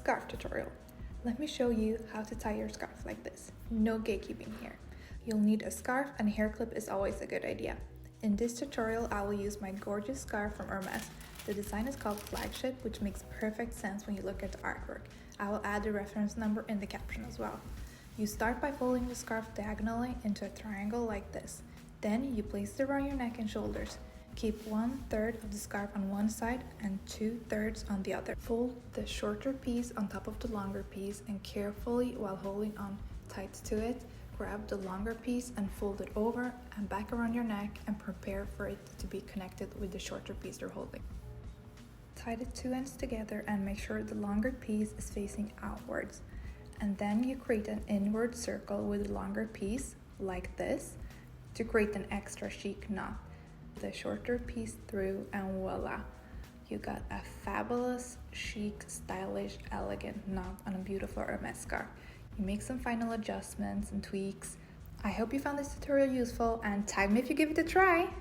scarf tutorial. Let me show you how to tie your scarf like this. No gatekeeping here. You'll need a scarf, and a hair clip is always a good idea. In this tutorial, I will use my gorgeous scarf from Hermès. The design is called Flagship, which makes perfect sense when you look at the artwork. I will add the reference number in the caption as well. You start by folding the scarf diagonally into a triangle like this. Then you place it around your neck and shoulders. Keep 1/3 of the scarf on one side and 2/3 on the other. Fold the shorter piece on top of the longer piece and carefully, while holding on tight to it, grab the longer piece and fold it over and back around your neck and prepare for it to be connected with the shorter piece you're holding. Tie the two ends together and make sure the longer piece is facing outwards. And then you create an inward circle with the longer piece, like this, to create an extra chic knot. The shorter piece through, and voila, you got a fabulous, chic, stylish, elegant knot on a beautiful Hermès scarf. You make some final adjustments and tweaks. I hope you found this tutorial useful, and tag me if you give it a try.